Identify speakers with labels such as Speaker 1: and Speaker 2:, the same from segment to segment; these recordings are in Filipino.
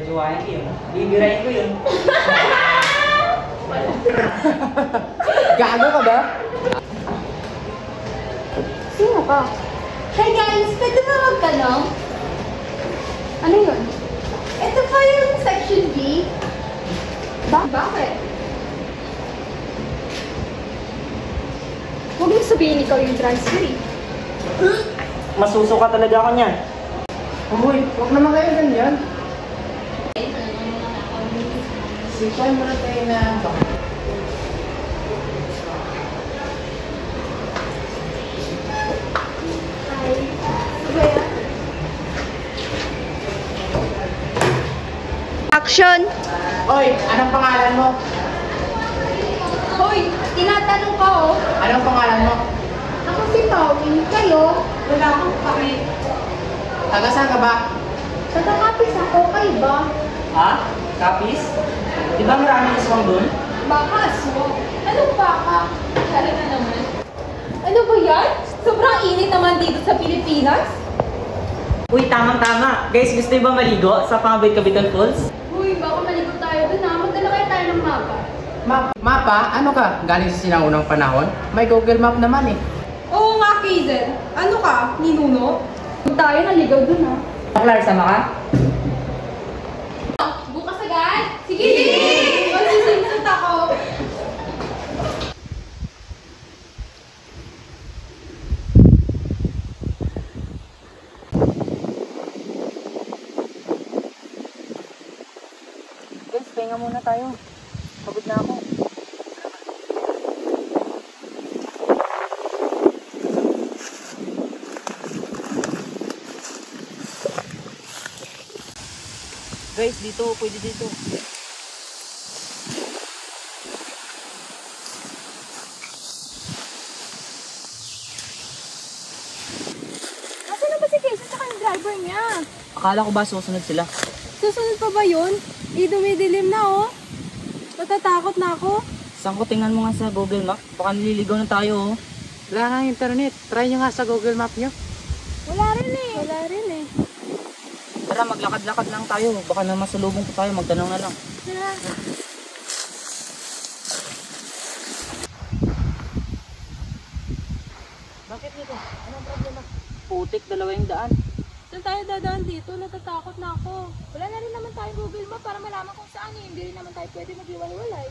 Speaker 1: Jojowain ko yun. Bibirain ko yun.
Speaker 2: Gago ka ba?
Speaker 3: Sino ka? Hey guys, pwede ba magtanong? Ano yun? Ito pa yung section B. Bakit? Huwag mo sabihin ikaw yung transfer eh.
Speaker 1: Masusuka talaga ako niyan.
Speaker 2: Uy, huwag naman kayo ganyan. Sikyan muna tayo na baka.
Speaker 3: Action!
Speaker 2: Oy, anong pangalan mo?
Speaker 3: Hoy, tinatanong ka oh.
Speaker 2: Anong pangalan mo?
Speaker 3: Ako si Tommy. Kayo? Wala akong pake.
Speaker 2: Taga saan ka ba?
Speaker 3: Taga-kapis ako. Kayo ba?
Speaker 1: Ha? Kapis? Di ba maraming iswang doon?
Speaker 3: Baka so. Anong baka? Kala na naman. Ano ba yan? Sobrang init naman dito sa Pilipinas.
Speaker 1: Uy, tamang-tama. Guys, gusto niyo ba maligo sa Pangabit Capital Falls?
Speaker 3: Uy, baka maligo tayo dun ha. Magdala kaya tayo ng mapa.
Speaker 2: Mapa? Ano ka? Galing sa sinaunang panahon? May Google Map naman eh.
Speaker 3: Oo nga, Kazel. Ano ka? Ninuno? Huwag tayo naligaw dun ha.
Speaker 1: Clark, sama ka?
Speaker 3: Bukas agad? Sige! Sige! Magsisimsot ako.
Speaker 1: Guys, pahinga muna tayo. Pagod na ako. Guys, dito. Pwede dito.
Speaker 3: Nasaan na ba si Casey sa kanyang driver niya?
Speaker 1: Akala ko ba susunod sila?
Speaker 3: Susunod pa ba yun? Dumidilim na oh. Natatakot na ako.
Speaker 1: Saan ko tingnan mo nga sa Google Map? Baka nililigaw na tayo oh.
Speaker 2: Wala nang internet. Try nyo nga sa Google Map nyo.
Speaker 3: Wala rin eh. Wala rin eh.
Speaker 1: Tara, maglakad-lakad lang tayo. Baka na masalubong ko tayo. Magtanong na lang.
Speaker 3: Tara.
Speaker 1: Bakit nito? Anong problema? Putik, 200.
Speaker 3: Saan tayo dadaan dito? Natatakot na ako. Wala na rin naman tayo Google Map para malaman kung saan eh. Hindi rin naman tayo pwede mag-iwalay.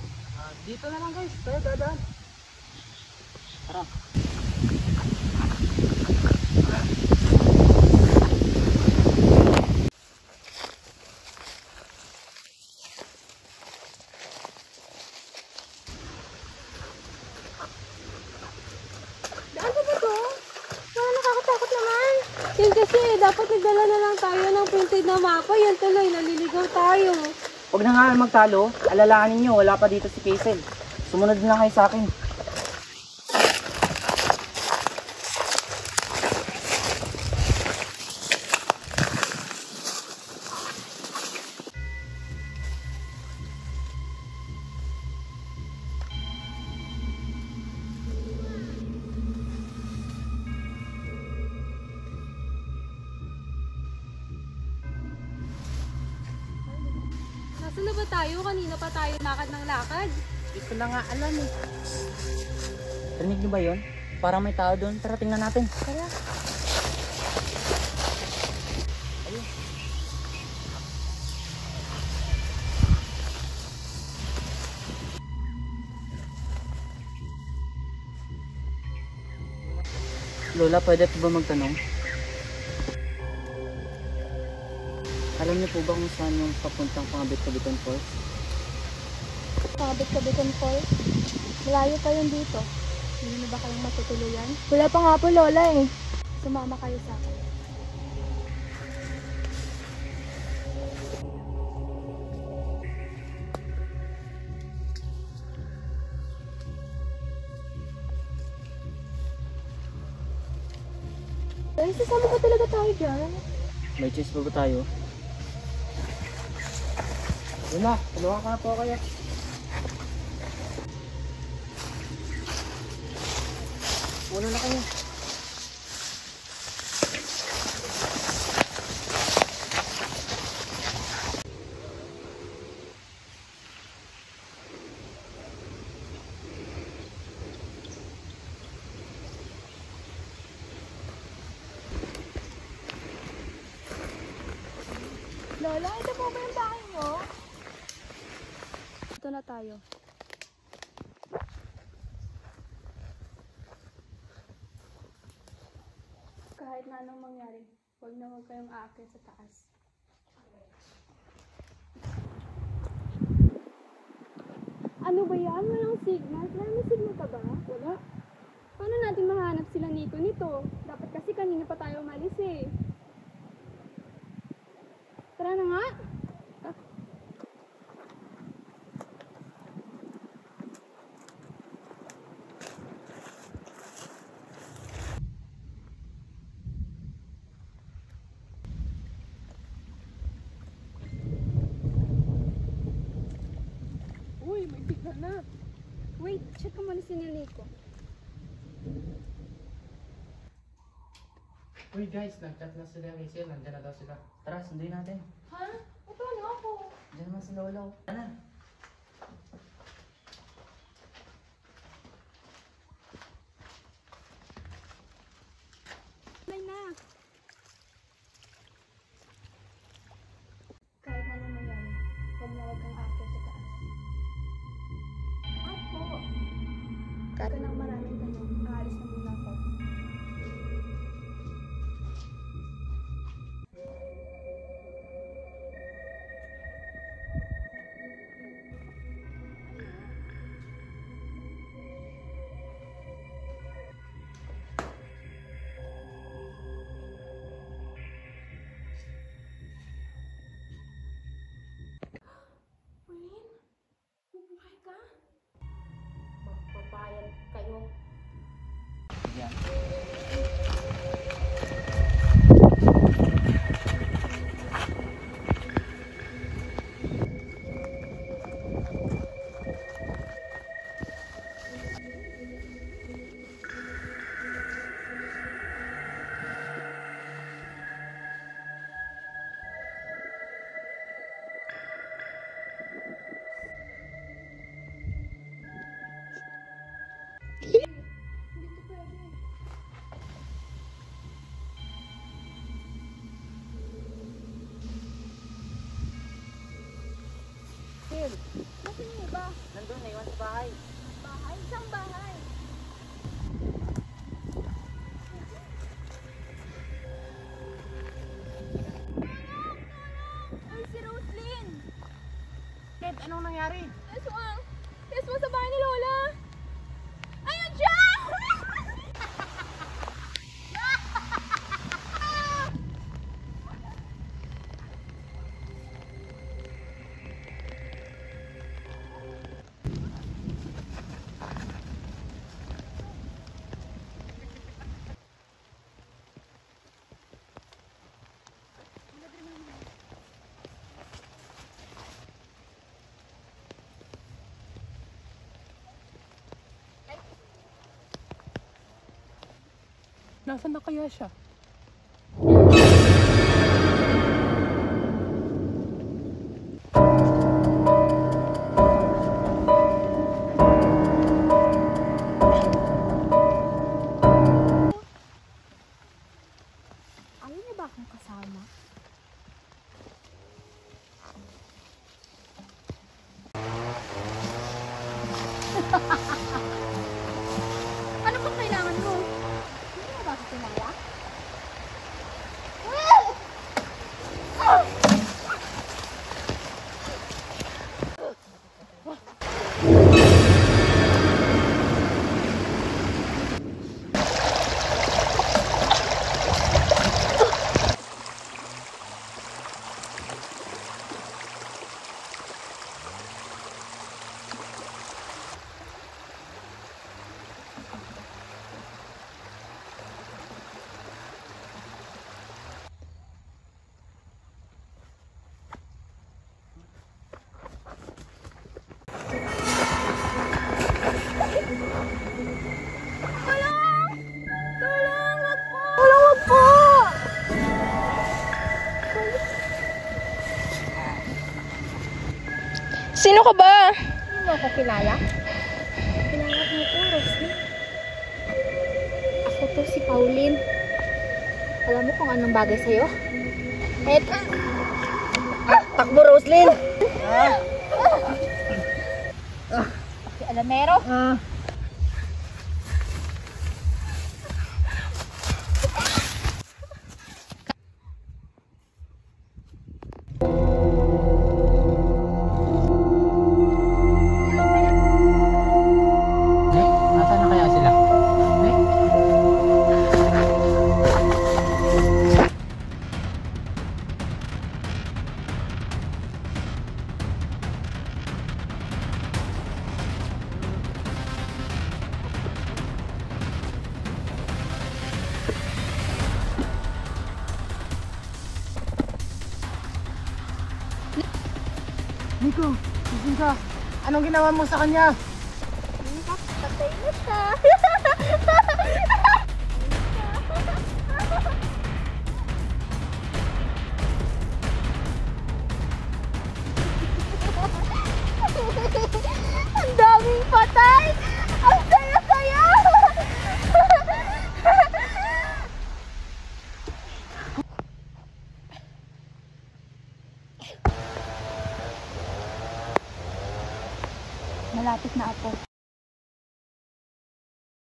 Speaker 2: Dito na lang guys. Tayo dadaan.
Speaker 1: Tara.
Speaker 3: Daan ba ba to? Parang nakakatakot naman. Yun kasi, dapat nagdala na lang tayo ng printed na mapa. Yan tuloy, naliligaw tayo.
Speaker 1: Huwag na nga magtalo. Alalahanin nyo, wala pa dito si Kaisel. Sumunod na kayo sa akin.
Speaker 3: Nasaan na ba tayo? Kanina pa tayo lakad ng lakad.
Speaker 2: Hindi ko na nga alam eh.
Speaker 1: Rinig nyo ba yun? Parang may tao doon. Tara, tingnan natin.
Speaker 3: Tara.
Speaker 1: Ayun. Lola, pwede po ba magtanong? Alam niyo po ba kung saan yung papuntang Pangabit Capital Falls?
Speaker 3: Pangabit Capital Falls. Malayo pa yun dito. Hindi na ba kayong matutuluyan? Wala pa nga po, Lola eh. Sumama kayo sa akin. Ay, sasama ba talaga tayo dyan?
Speaker 1: May choice pa ba tayo?
Speaker 2: Lola, tulungan ka na po kayo.
Speaker 1: Una na kayo.
Speaker 3: Lola, ito po ba yung bahay mo? Ito na tayo. Kahit na anong mangyari, huwag na huwag kayong aakyat sa taas. Ano ba yan? Walang signal? May signal ka ba? Wala. Paano natin mahanap sila Nico nito? Dapat kasi kanina pa tayo umalis eh. Tara na nga.
Speaker 4: Uy, may signal na.
Speaker 3: Wait, check ko muna si Nico.
Speaker 2: Uy guys, nag-chat na sila kay Sil. Nandiyan na daw sila.
Speaker 1: Tara, sunduin natin.
Speaker 3: Ha? Ito ano ako?
Speaker 1: Diyan naman si Lola. Tara.
Speaker 3: Play na. Kahit na naman yan, huwag na huwag kang aakyat sa taas. Ako. Huwag ka ng maraming tanong. Aalis na muna ako. Pauline, bubuhay ka? Magpapayag kayo.
Speaker 1: Yan.
Speaker 3: Hindi ko pwede.
Speaker 1: Sil,
Speaker 3: Nasaan yung iba?
Speaker 1: nandun, naiwan sa bahay.
Speaker 3: Bahay? Isang bahay. Ay, si Roslyn!
Speaker 2: Ted, anong nangyari?
Speaker 3: Yes, mo sa bahay ni Lola! Ayun siya!
Speaker 4: Nasaan na kaya siya?
Speaker 3: Ayaw niya ba akong kasama? Ano bang kailangan mo? Hindi mo ba ako kumaya?
Speaker 5: Sino ka ba?
Speaker 3: Hindi mo ako kilala? Kilala ko po, Roslyn. Ako to si Pauline. Alam mo kung anong bagay sa'yo?
Speaker 1: Takbo, Roslyn!
Speaker 3: Si Alamero.
Speaker 2: Nasaan na kaya sila? Nico, gising ka. Anong ginawa mo sa kanya?
Speaker 3: Patay na siya. Ang daming patay! Ang saya-saya! Malapit na ako.